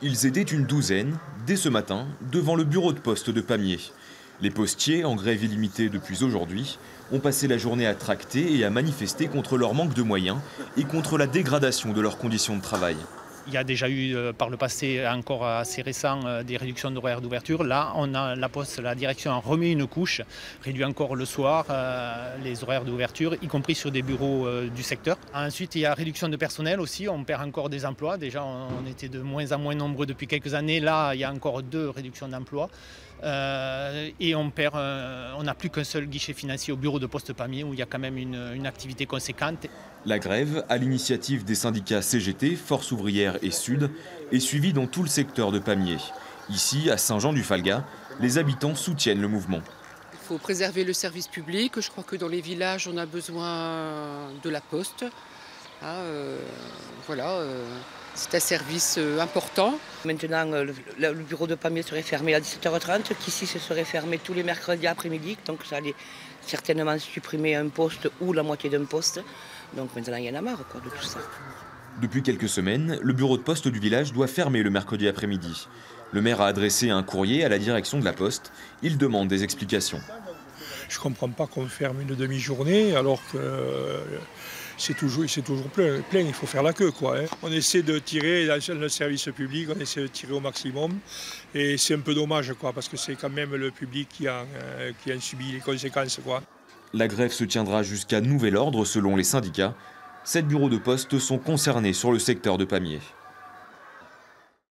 Ils étaient une douzaine, dès ce matin, devant le bureau de poste de Pamiers. Les postiers, en grève illimitée depuis aujourd'hui, ont passé la journée à tracter et à manifester contre leur manque de moyens et contre la dégradation de leurs conditions de travail. Il y a déjà eu par le passé, encore assez récent, des réductions d'horaires d'ouverture. Là, on a la Poste, la direction a remis une couche, réduit encore le soir les horaires d'ouverture, y compris sur des bureaux du secteur. Ensuite, il y a réduction de personnel aussi, on perd encore des emplois. Déjà, on était de moins en moins nombreux depuis quelques années. Là, il y a encore 2 réductions d'emplois. Et on n'a plus qu'un seul guichet financier au bureau de Poste Pamiers où il y a quand même une activité conséquente. La grève, à l'initiative des syndicats CGT, Force ouvrière et Sud, est suivie dans tout le secteur de Pamiers. Ici, à Saint-Jean-du-Falga, les habitants soutiennent le mouvement. Il faut préserver le service public. Je crois que dans les villages, on a besoin de la poste. C'est un service important. Maintenant, le bureau de Pamiers serait fermé à 17h30, qu'ici ce serait fermé tous les mercredis après-midi. Donc ça allait certainement supprimer un poste ou la moitié d'un poste. Donc maintenant, il y en a marre de tout ça. Depuis quelques semaines, le bureau de poste du village doit fermer le mercredi après-midi. Le maire a adressé un courrier à la direction de la Poste. Il demande des explications. Je ne comprends pas qu'on ferme une demi-journée alors que c'est toujours plein, il faut faire la queue, quoi. On essaie de tirer le service public, on essaie de tirer au maximum. Et c'est un peu dommage, quoi, parce que c'est quand même le public qui a subi les conséquences, quoi. La grève se tiendra jusqu'à nouvel ordre selon les syndicats. 7 bureaux de poste sont concernés sur le secteur de Pamiers.